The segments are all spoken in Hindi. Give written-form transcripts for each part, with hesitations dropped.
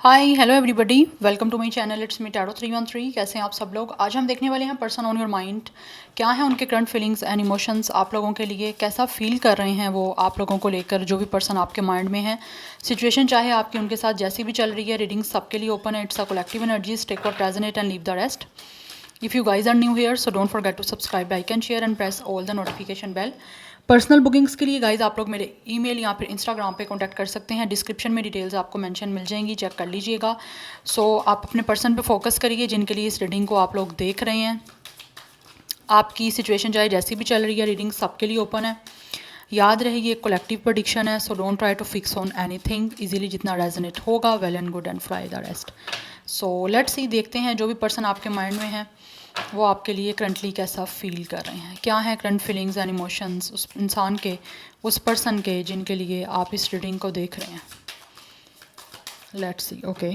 Hi hello everybody, welcome to my channel. It's me tarot 313। कैसे हैं आप सब लोग? आज हम देखने वाले हैं पर्सन ऑन योर माइंड। क्या है उनके करंट फीलिंग्स एंड इमोशंस आप लोगों के लिए, कैसा फील कर रहे हैं वो आप लोगों को लेकर, जो भी पर्सन आपके माइंड में है। सिचुएशन चाहे आपकी उनके साथ जैसी भी चल रही है, रीडिंग सबके लिए ओपन है। It's a collective energies, take what resonate and leave the rest. If you guys are new here, so don't forget to subscribe, like and share and press all the notification bell. Personal bookings के लिए गाइज आप लोग मेरे ईमेल या फिर इंस्टाग्राम पे कांटेक्ट कर सकते हैं। डिस्क्रिप्शन में डिटेल्स आपको मेंशन मिल जाएंगी, चेक कर लीजिएगा। आप अपने पर्सन पे फोकस करिए जिनके लिए इस रीडिंग को आप लोग देख रहे हैं। आपकी सिचुएशन चाहे जैसी भी चल रही है, रीडिंग सबके लिए ओपन है। याद रहे ये कलेक्टिव प्रेडिक्शन है, so don't try to fix on anything. Easily जितना रेजोनेट होगा, well and good, and fry the rest. So let's see, देखते हैं जो भी पर्सन आपके माइंड में है वो आपके लिए करंटली कैसा फील कर रहे हैं। क्या है करंट फीलिंग्स एंड इमोशंस उस इंसान के, उस पर्सन के जिनके लिए आप इस रीडिंग को देख रहे हैं। Let's see. Okay,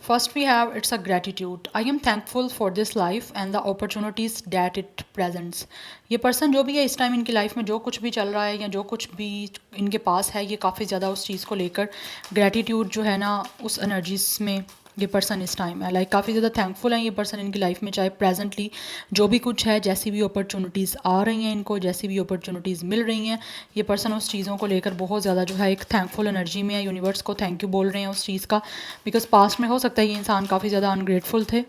first we have it's a gratitude. I am thankful for this life and the opportunities that it presents. ये पर्सन जो भी है इस टाइम इनकी लाइफ में जो कुछ भी चल रहा है या जो कुछ भी इनके पास है, ये काफ़ी ज़्यादा उस चीज़ को लेकर ग्रेटिट्यूड जो है ना, उस एनर्जीज में ये पर्सन इस टाइम है। काफ़ी ज़्यादा थैंकफुल है ये पर्सन इनकी लाइफ में, चाहे प्रेजेंटली जो भी कुछ है, जैसी भी अपॉर्चुनिटीज़ आ रही हैं इनको, जैसी भी अपॉर्चुनिटीज़ मिल रही हैं, ये पर्सन उस चीज़ों को लेकर बहुत ज़्यादा जो है एक थैंकफुल एनर्जी में है। यूनिवर्स को थैंक यू बोल रहे हैं उस चीज़ का, बिकॉज पास्ट में हो सकता है ये इंसान काफ़ी ज़्यादा अनग्रेटफुल थे।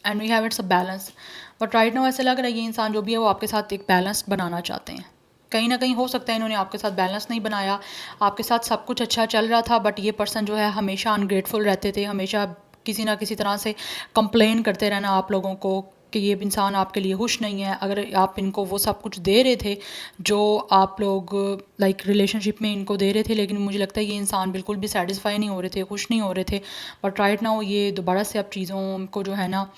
And we have it's a balance, but right now ऐसे लग रहा है ये इंसान जो भी है वो आपके साथ एक बैलेंस बनाना चाहते हैं। कहीं ना कहीं हो सकता है इन्होंने आपके साथ बैलेंस नहीं बनाया, आपके साथ सब कुछ अच्छा चल रहा था, बट ये पर्सन जो है हमेशा अनग्रेटफुल रहते थे, हमेशा किसी ना किसी तरह से कंप्लेन करते रहना आप लोगों को कि ये इंसान आपके लिए खुश नहीं है। अगर आप इनको वो सब कुछ दे रहे थे जो आप लोग रिलेशनशिप में इनको दे रहे थे, लेकिन मुझे लगता है ये इंसान बिल्कुल भी सेटिस्फाई नहीं हो रहे थे, खुश नहीं हो रहे थे। बट राइट नाउ ये दोबारा से अब चीज़ों को जो है ना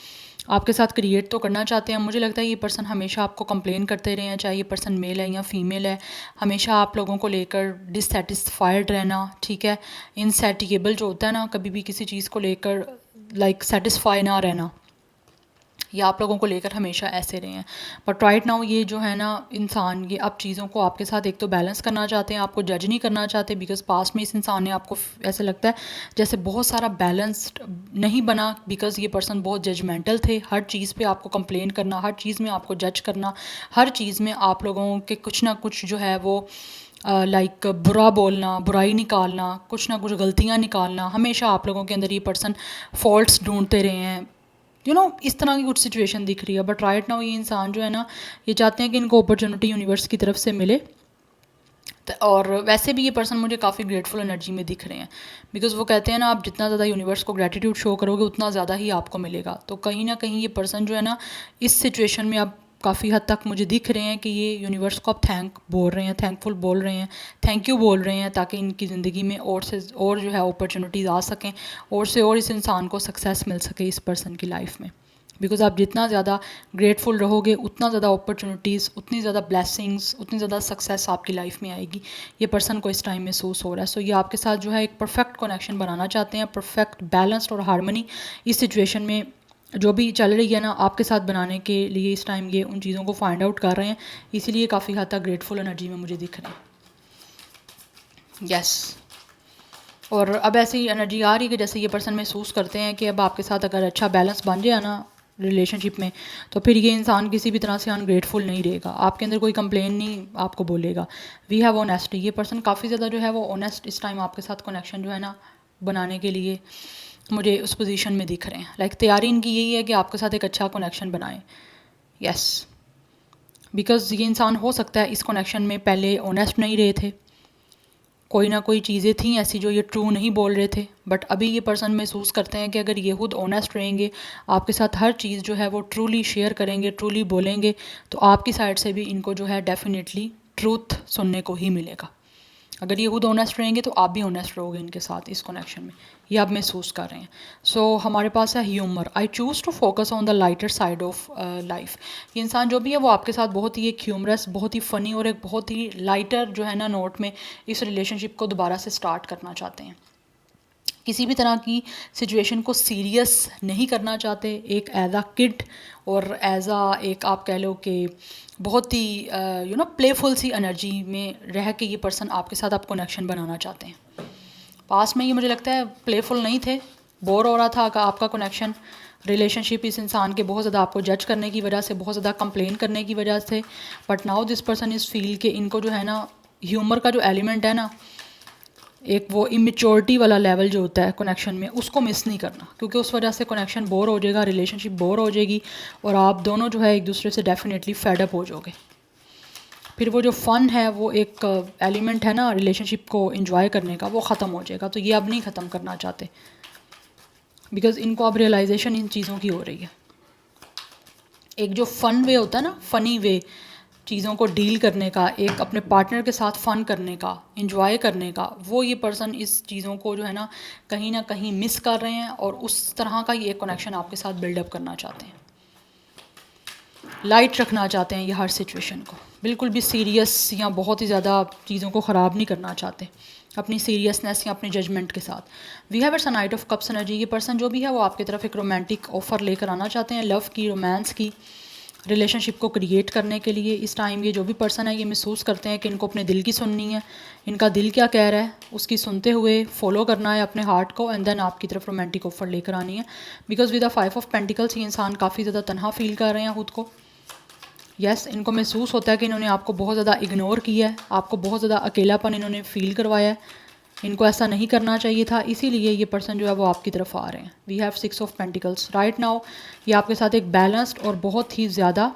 आपके साथ क्रिएट तो करना चाहते हैं। मुझे लगता है ये पर्सन हमेशा आपको कंप्लेन करते रहे हैं, चाहे ये पर्सन मेल है या फीमेल है, हमेशा आप लोगों को लेकर डिससेटिस्फाइड रहना, ठीक है, इनसेटिएबल जो होता है ना, कभी भी किसी चीज़ को लेकर सेटिस्फाई ना रहना, या आप लोगों को लेकर हमेशा ऐसे रहे हैं। बट राइट नाउ ये जो है ना इंसान, ये अब चीज़ों को आपके साथ एक तो बैलेंस करना चाहते हैं, आपको जज नहीं करना चाहते, बिकॉज पास्ट में इस इंसान ने आपको ऐसे लगता है जैसे बहुत सारा बैलेंस्ड नहीं बना, बिकॉज ये पर्सन बहुत जजमेंटल थे। हर चीज़ पे आपको कंप्लेन करना, हर चीज़ में आपको जज करना, हर चीज़ में आप लोगों के कुछ ना कुछ जो है वो बुरा बोलना, बुराई निकालना, कुछ ना कुछ गलतियाँ निकालना, हमेशा आप लोगों के अंदर ये पर्सन फॉल्ट्स ढूंढते रहे हैं। इस तरह की कुछ सिचुएशन दिख रही है। बट राइट नाउ ये इंसान जो है ना, ये चाहते हैं कि इनको अपॉर्चुनिटी यूनिवर्स की तरफ से मिले। और वैसे भी ये पर्सन मुझे काफ़ी ग्रेटफुल एनर्जी में दिख रहे हैं, बिकॉज वो कहते हैं ना, आप जितना ज़्यादा यूनिवर्स को ग्रेटिट्यूड शो करोगे उतना ज़्यादा ही आपको मिलेगा। तो कहीं ना कहीं ये पर्सन जो है ना इस सिचुएशन में अब काफ़ी हद तक मुझे दिख रहे हैं कि ये यूनिवर्स को अब थैंक बोल रहे हैं, थैंकफुल बोल रहे हैं, थैंक यू बोल रहे हैं, ताकि इनकी ज़िंदगी में और से और जो है अपॉर्चुनिटीज़ आ सकें, और से और इस इंसान को सक्सेस मिल सके इस पर्सन की लाइफ में। बिकॉज आप जितना ज़्यादा ग्रेटफुल रहोगे उतना ज़्यादा अपॉर्चुनिटीज़, उतनी ज़्यादा ब्लेसिंग्स, उतनी ज़्यादा सक्सेस आपकी लाइफ में आएगी। ये पर्सन को इस टाइम महसूस हो रहा है। सो ये आपके साथ जो है एक परफेक्ट कनेक्शन बनाना चाहते हैं, परफेक्ट बैलेंस्ड और हारमनी इस सिचुएशन में जो भी चल रही है ना आपके साथ बनाने के लिए इस टाइम ये उन चीज़ों को फाइंड आउट कर रहे हैं, इसीलिए काफ़ी हद तक ग्रेटफुल एनर्जी में मुझे दिख रहे हैं। यस, और अब ऐसी एनर्जी आ रही है कि जैसे ये पर्सन महसूस करते हैं कि अब आपके साथ अगर अच्छा बैलेंस बन जाए ना रिलेशनशिप में, तो फिर ये इंसान किसी भी तरह से अनग्रेटफुल नहीं रहेगा, आपके अंदर कोई कंप्लेन नहीं आपको बोलेगा। We have honesty. ये पर्सन काफ़ी ज़्यादा जो है वो ऑनेस्ट इस टाइम आपके साथ कनेक्शन जो है ना बनाने के लिए मुझे उस पोजीशन में दिख रहे हैं। तैयारी इनकी यही है कि आपके साथ एक अच्छा कनेक्शन बनाएं। यस, बिकॉज ये इंसान हो सकता है इस कनेक्शन में पहले ऑनेस्ट नहीं रहे थे, कोई ना कोई चीज़ें थी ऐसी जो ये ट्रू नहीं बोल रहे थे। बट अभी ये पर्सन महसूस करते हैं कि अगर ये खुद ऑनेस्ट रहेंगे, आपके साथ हर चीज़ जो है वो ट्रूली शेयर करेंगे, ट्रूली बोलेंगे, तो आपकी साइड से भी इनको जो है डेफिनेटली ट्रूथ सुनने को ही मिलेगा। अगर ये खुद ऑनेस्ट रहेंगे तो आप भी ऑनेस्ट रहोगे इनके साथ इस कनेक्शन में, ये आप महसूस कर रहे हैं। हमारे पास है humour. I choose to focus on the lighter side of life. ये इंसान जो भी है वो आपके साथ बहुत ही एक ह्यूमरस, बहुत ही फ़नी और एक बहुत ही लाइटर जो है ना नोट में इस रिलेशनशिप को दोबारा से स्टार्ट करना चाहते हैं। किसी भी तरह की सिचुएशन को सीरियस नहीं करना चाहते, एक एज आ किड और एज आ एक आप कह लो कि बहुत ही प्लेफुल सी एनर्जी में रह के ये पर्सन आपके साथ आप कनेक्शन बनाना चाहते हैं। पास में ये मुझे लगता है प्लेफुल नहीं थे, बोर हो रहा था कि आपका कनेक्शन रिलेशनशिप इस इंसान के बहुत ज़्यादा आपको जज करने की वजह से, बहुत ज़्यादा कंप्लेन करने की वजह से। But now this person is feel कि इनको जो है ना ह्यूमर का जो एलिमेंट है ना, एक वो इमेच्योरिटी वाला लेवल जो होता है कनेक्शन में, उसको मिस नहीं करना, क्योंकि उस वजह से कनेक्शन बोर हो जाएगा, रिलेशनशिप बोर हो जाएगी और आप दोनों जो है एक दूसरे से डेफिनेटली फेड अप हो जाओगे। फिर वो जो फ़न है, वो एक एलिमेंट है ना रिलेशनशिप को एंजॉय करने का, वो ख़त्म हो जाएगा। तो ये अब नहीं ख़त्म करना चाहते, बिकॉज़ इनको अब रियलाइजेशन इन चीज़ों की हो रही है। एक जो फ़न वे होता है ना, फ़नी वे चीज़ों को डील करने का, एक अपने पार्टनर के साथ फ़न करने का, एंजॉय करने का, वो ये पर्सन इस चीज़ों को जो है ना कहीं मिस कर रहे हैं और उस तरह का ये कनेक्शन आपके साथ बिल्डअप करना चाहते हैं। लाइट रखना चाहते हैं ये हर सिचुएशन को, बिल्कुल भी सीरियस या बहुत ही ज़्यादा चीज़ों को ख़राब नहीं करना चाहते अपनी सीरियसनेस या अपने जजमेंट के साथ। We have it's a knight of cups energy. ये पर्सन जो भी है वो आपकी तरफ एक रोमांटिक ऑफ़र लेकर आना चाहते हैं, लव की, रोमांस की, रिलेशनशिप को क्रिएट करने के लिए। इस टाइम ये जो भी पर्सन है ये महसूस करते हैं कि इनको अपने दिल की सुननी है, इनका दिल क्या कह रहा है उसकी सुनते हुए फॉलो करना है अपने हार्ट को, एंड देन आपकी तरफ रोमांटिक ऑफ़र लेकर आनी है। Because with the 5 of pentacles ये इंसान काफ़ी ज़्यादा तनहा फील कर रहे हैं खुद को। यस, इनको महसूस होता है कि इन्होंने आपको बहुत ज़्यादा इग्नोर किया है, आपको बहुत ज़्यादा अकेलापन इन्होंने फ़ील करवाया है, इनको ऐसा नहीं करना चाहिए था, इसीलिए ये पर्सन जो है वो आपकी तरफ आ रहे हैं। We have 6 of pentacles right now. ये आपके साथ एक बैलेंस्ड और बहुत ही ज़्यादा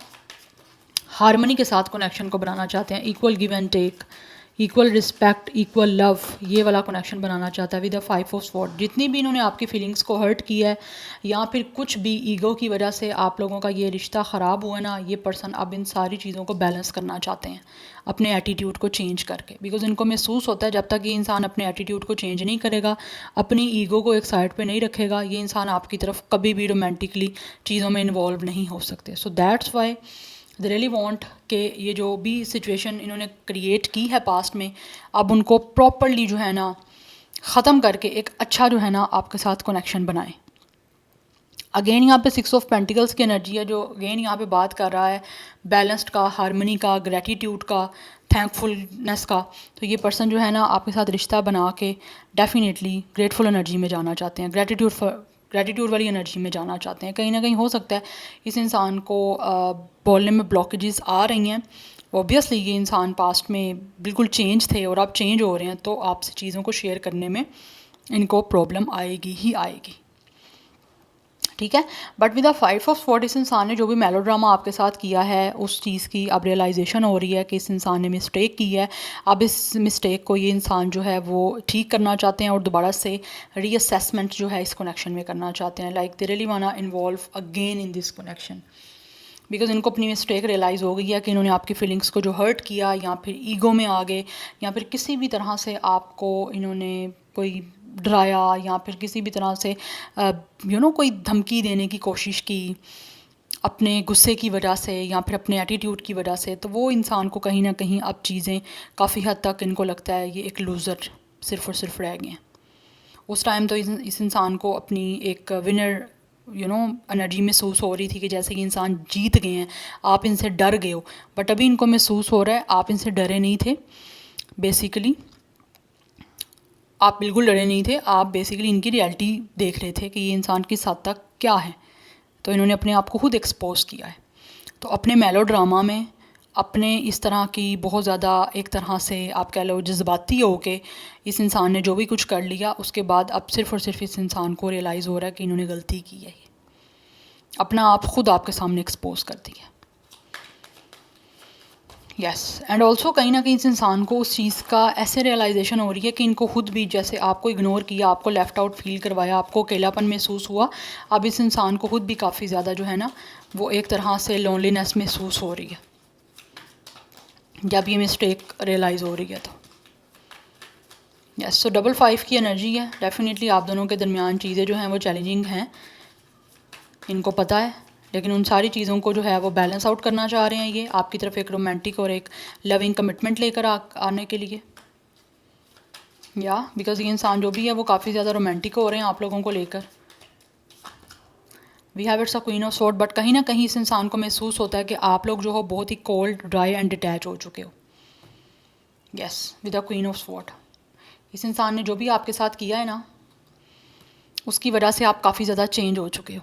हारमनी के साथ कनेक्शन को बनाना चाहते हैं, equal give and take, equal respect, equal love, ये वाला कनेक्शन बनाना चाहता है विद द 5 ऑफ स्वॉर्ड। जितनी भी इन्होंने आपकी फीलिंग्स को हर्ट किया है या फिर कुछ भी ईगो की वजह से आप लोगों का ये रिश्ता ख़राब हुआ ना, ये पर्सन अब इन सारी चीज़ों को बैलेंस करना चाहते हैं अपने एटीट्यूड को चेंज करके। बिकॉज इनको महसूस होता है जब तक ये इंसान अपने एटीट्यूड को चेंज नहीं करेगा, अपनी ईगो को एक साइड पे नहीं रखेगा, ये इंसान आपकी तरफ कभी भी रोमांटिकली चीज़ों में इन्वॉल्व नहीं हो सकते। So that's why they really want कि ये जो भी सिचुएशन इन्होंने क्रिएट की है पास्ट में, अब उनको प्रॉपरली जो है ना ख़त्म करके एक अच्छा जो है ना आपके साथ कनेक्शन बनाएं। अगेन यहाँ पे 6 ऑफ पेंटिकल्स की एनर्जी है जो अगेन यहाँ पे बात कर रहा है बैलेंस्ड का, हारमनी का, ग्रेटिट्यूड का, थैंकफुलनेस का। तो ये पर्सन जो है ना आपके साथ रिश्ता बना के डेफिनेटली ग्रेटफुल एनर्जी में जाना चाहते हैं, ग्रेटिट्यूड वाली एनर्जी में जाना चाहते हैं। कहीं ना कहीं हो सकता है इस इंसान को बोलने में ब्लॉकेजेस आ रही हैं। ऑब्वियसली ये इंसान पास्ट में बिल्कुल चेंज थे और अब चेंज हो रहे हैं, तो आपसे चीज़ों को शेयर करने में इनको प्रॉब्लम आएगी ही आएगी, ठीक है। But with the 5 of sword इस इंसान ने जो भी मेलोड्रामा आपके साथ किया है उस चीज़ की अब रियलाइजेशन हो रही है कि इस इंसान ने मिस्टेक की है। अब इस मिस्टेक को ये इंसान जो है वो ठीक करना चाहते हैं और दोबारा से रीअसेसमेंट जो है इस कनेक्शन में करना चाहते हैं। Like they really want to involve again in this connection, because इनको अपनी मिस्टेक रियलाइज़ हो गई है कि इन्होंने आपकी फीलिंग्स को जो हर्ट किया या फिर ईगो में आ गए या फिर किसी भी तरह से आपको इन्होंने कोई डराया या फिर किसी भी तरह से कोई धमकी देने की कोशिश की अपने गुस्से की वजह से या फिर अपने एटीट्यूड की वजह से, तो वो इंसान को कहीं ना कहीं अब चीज़ें काफ़ी हद तक इनको लगता है ये एक लूज़र सिर्फ और सिर्फ रह गए हैं। उस टाइम तो इस इंसान को अपनी एक विनर एनर्जी महसूस हो रही थी कि जैसे कि इंसान जीत गए हैं, आप इनसे डर गए हो। बट अभी इनको महसूस हो रहा है आप इनसे डरे नहीं थे, बेसिकली आप बिल्कुल डरे नहीं थे, आप बेसिकली इनकी रियलिटी देख रहे थे कि ये इंसान किस हद तक क्या है। तो इन्होंने अपने आप को खुद एक्सपोज किया है। तो अपने मेलोड्रामा में अपने इस तरह की बहुत ज़्यादा एक तरह से आप कह लो जज्बाती हो के इस इंसान ने जो भी कुछ कर लिया, उसके बाद अब सिर्फ़ और सिर्फ इस इंसान को रियलाइज़ हो रहा है कि इन्होंने गलती की है, अपना आप खुद आपके सामने एक्सपोज कर दिया। यस, एंड ऑल्सो कहीं ना कहीं इस इंसान को उस चीज़ का ऐसे रियलाइजेशन हो रही है कि इनको खुद भी जैसे आपको इग्नोर किया, आपको लेफ़्ट आउट फील करवाया, आपको अकेलापन महसूस हुआ, अब इस इंसान को खुद भी काफ़ी ज़्यादा जो है ना वो एक तरह से लोनलीनेस महसूस हो रही है जब ये मिस्टेक रियलाइज़ हो रही है। तो यस, सो 5 की एनर्जी है। डेफिनेटली आप दोनों के दरमियान चीज़ें जो हैं वो चैलेंजिंग हैं, इनको पता है, लेकिन उन सारी चीज़ों को जो है वो बैलेंस आउट करना चाह रहे हैं ये आपकी तरफ एक रोमांटिक और एक लविंग कमिटमेंट लेकर आने के लिए। या बिकॉज ये इंसान जो भी है वो काफ़ी ज़्यादा रोमांटिक हो रहे हैं आप लोगों को लेकर। We have it's a queen of sword, but कहीं ना कहीं इस इंसान को महसूस होता है कि आप लोग जो हो बहुत ही कोल्ड, ड्राई एंड डिटैच हो चुके हो। Yes, with the queen of sword इस इंसान ने जो भी आपके साथ किया है ना, उसकी वजह से आप काफ़ी ज़्यादा चेंज हो चुके हो।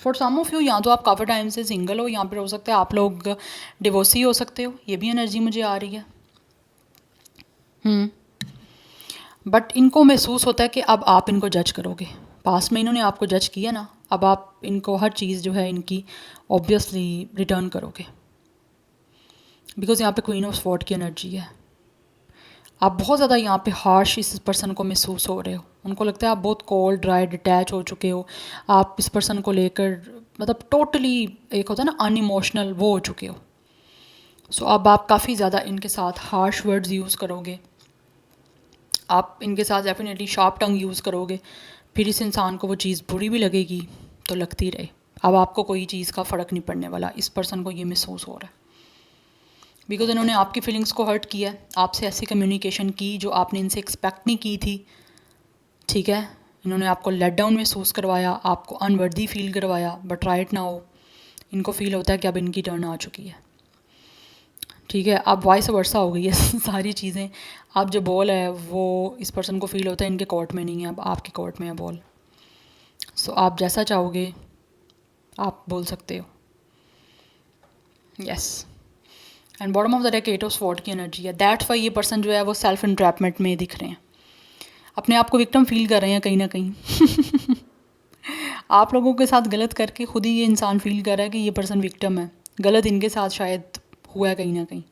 फॉर सम ऑफ यू, या तो आप काफ़ी टाइम से सिंगल हो, या फिर हो सकता है आप लोग डिवोर्सी हो सकते हो, ये भी एनर्जी मुझे आ रही है। बट इनको महसूस होता है कि अब आप इनको जज करोगे। पास्ट में इन्होंने आपको जज किया ना, अब आप इनको हर चीज़ जो है इनकी ऑब्वियसली रिटर्न करोगे, बिकॉज यहाँ पे क्वीन ऑफ स्वॉर्ड की एनर्जी है। आप बहुत ज़्यादा यहाँ पे हार्श इस पर्सन को महसूस हो रहे हो। उनको लगता है आप बहुत कोल्ड ड्राई डिटैच हो चुके हो। आप इस पर्सन को लेकर मतलब टोटली एक होता है ना अनइमोशनल, वो हो चुके हो। सो अब आप काफ़ी ज़्यादा इनके साथ हार्श वर्ड्स यूज़ करोगे। आप इनके साथ डेफिनेटली शार्प टंग यूज़ करोगे। फिर इस इंसान को वो चीज़ बुरी भी लगेगी तो लगती रहे। अब आपको कोई चीज़ का फ़र्क नहीं पड़ने वाला। इस पर्सन को ये महसूस हो रहा है बिकॉज इन्होंने आपकी फीलिंग्स को हर्ट किया है, आपसे ऐसी कम्युनिकेशन की जो आपने इनसे एक्सपेक्ट नहीं की थी। ठीक है, इन्होंने आपको लेट डाउन महसूस करवाया, आपको अनवर्दी फील करवाया। बट राइट नाउ इनको फील होता है कि अब इनकी टर्न आ चुकी है। ठीक है, अब वाइस वर्सा हो गई है सारी चीज़ें। अब जो बॉल है वो इस पर्सन को फील होता है इनके कोर्ट में नहीं है, अब आपके कोर्ट में है बॉल। सो आप जैसा चाहोगे आप बोल सकते हो। Yes, and bottom of the deck 8 of sword की एनर्जी है। दैट्स वाई ये पर्सन जो है वो सेल्फ इंट्रैपमेंट में दिख रहे हैं, अपने आप को विक्टिम फील कर रहे हैं कहीं ना कहीं आप लोगों के साथ गलत करके खुद ही ये इंसान फील कर रहा है कि ये पर्सन विक्टिम है, गलत इनके साथ शायद हुआ है कहीं ना कहीं।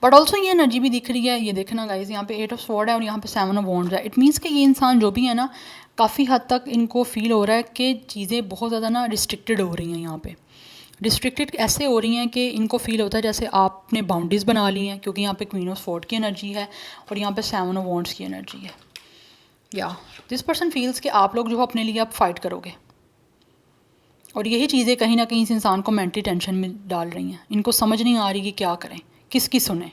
बट ऑल्सो ये एनर्जी भी दिख रही है, ये देखना गाइज, यहाँ पे 8 ऑफ स्वॉर्ड है और यहाँ पे 7 ऑफ वॉन्ड्स है। इट मीन्स कि ये इंसान जो भी है ना, काफ़ी हद तक इनको फील हो रहा है कि चीज़ें बहुत ज़्यादा ना रिस्ट्रिक्टेड हो रही हैं। यहाँ पे रिस्ट्रिक्टेड ऐसे हो रही हैं कि इनको फील होता है जैसे आपने बाउंड्रीज़ बना ली हैं, क्योंकि यहाँ पे क्वीन ऑफ स्वॉर्ड की एनर्जी है और यहाँ पे 7 ऑफ वॉन्ड्स की एनर्जी है। या दिस पर्सन फील्स कि आप लोग जो हो अपने लिए आप फाइट करोगे, और यही चीज़ें कहीं ना कहीं इस इंसान को मेंटली टेंशन में डाल रही हैं। इनको समझ नहीं आ रही कि क्या करें, किसकी सुने,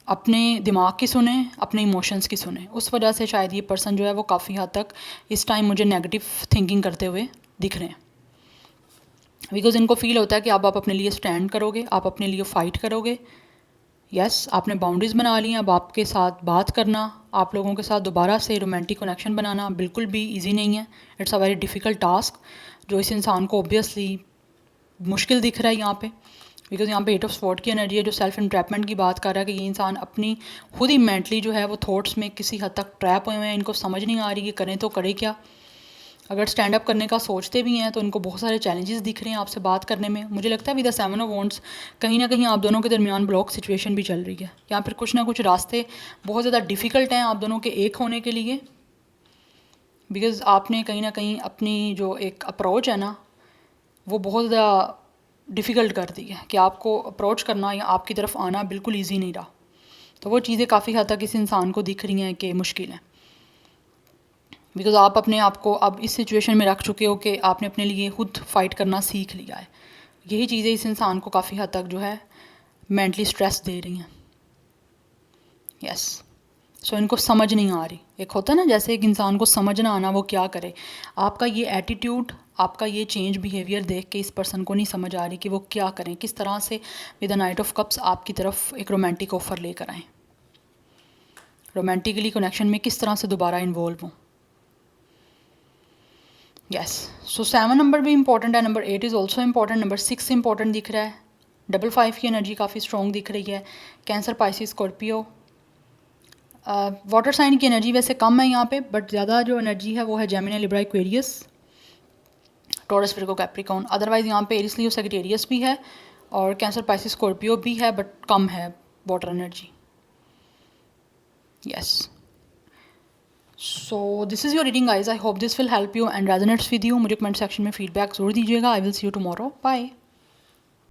अपने दिमाग की सुने, अपने इमोशंस की सुने। उस वजह से शायद ये पर्सन जो है वो काफ़ी हद तक इस टाइम मुझे नेगेटिव थिंकिंग करते हुए दिख रहे हैं, बिकॉज़ इनको फील होता है कि अब आप अपने लिए स्टैंड करोगे, आप अपने लिए फ़ाइट करोगे। यस, आपने बाउंड्रीज़ बना ली हैं। अब आपके साथ बात करना, आप लोगों के साथ दोबारा से रोमांटिक कनेक्शन बनाना बिल्कुल भी ईजी नहीं है। It's a very difficult task जो इस इंसान को ऑब्वियसली मुश्किल दिख रहा है यहाँ पे, बिकॉज यहाँ पे 8 ऑफ स्वॉर्ड की एनर्जी है जो सेल्फ इंट्रैपमेंट की बात कर रहा है कि ये इंसान अपनी खुद ही मेंटली जो है वो थॉट्स में किसी हद तक ट्रैप हुए हैं। इनको समझ नहीं आ रही कि करें तो करें क्या। अगर स्टैंड अप करने का सोचते भी हैं तो इनको बहुत सारे चैलेंजेस दिख रहे हैं आपसे बात करने में। मुझे लगता है विद द 7 ऑफ वॉन्ड्स कहीं ना कहीं आप दोनों के दरमियान ब्लॉक सिचुएशन भी चल रही है, या फिर कुछ ना कुछ रास्ते बहुत ज़्यादा डिफ़िकल्ट हैं आप दोनों के एक होने के लिए, बिकॉज़ आपने कहीं ना कहीं अपनी जो एक अप्रोच है ना वो बहुत ज़्यादा डिफ़िकल्ट कर दी है कि आपको अप्रोच करना या आपकी तरफ आना बिल्कुल ईजी नहीं रहा। तो वो चीज़ें काफ़ी हद तक इस इंसान को दिख रही हैं कि मुश्किल है, बिकॉज़ आप अपने आप को अब इस सिचुएशन में रख चुके हो कि आपने अपने लिए खुद फाइट करना सीख लिया है। यही चीज़ें इस इंसान को काफ़ी हद तक जो है मेंटली स्ट्रेस दे रही हैं। यस, सो इनको समझ नहीं आ रही। एक होता है ना जैसे एक इंसान को समझ ना आना वो क्या करे। आपका ये एटीट्यूड, आपका ये चेंज बिहेवियर देख के इस पर्सन को नहीं समझ आ रही कि वो क्या करें, किस तरह से with the night of cups आपकी तरफ एक रोमांटिक ऑफर लेकर आएँ, रोमांटिकली कनेक्शन में किस तरह से दोबारा इन्वॉल्व हों। यस, सो 7 नंबर भी इंपॉर्टेंट है, number 8 is also important, number 6 important दिख रहा है, डबल 5 की एनर्जी काफ़ी स्ट्रॉन्ग दिख रही है। Cancer, Pisces, Scorpio, water sign की एनर्जी वैसे कम है यहाँ पे, बट ज़्यादा जो एनर्जी है वो है Gemini, Libra, Aquarius, taurus, Virgo, Capricorn. Otherwise यहाँ पे एरिस, लियो, सैजिटेरियस भी है और कैंसर, पाइसिस, स्कॉर्पियो भी है, बट कम है water energy. Yes, so this is your reading guys. I hope this will help you and resonates with you. मुझे कमेंट सेक्शन में फीडबैक जरूर दीजिएगा। I will see you tomorrow. Bye.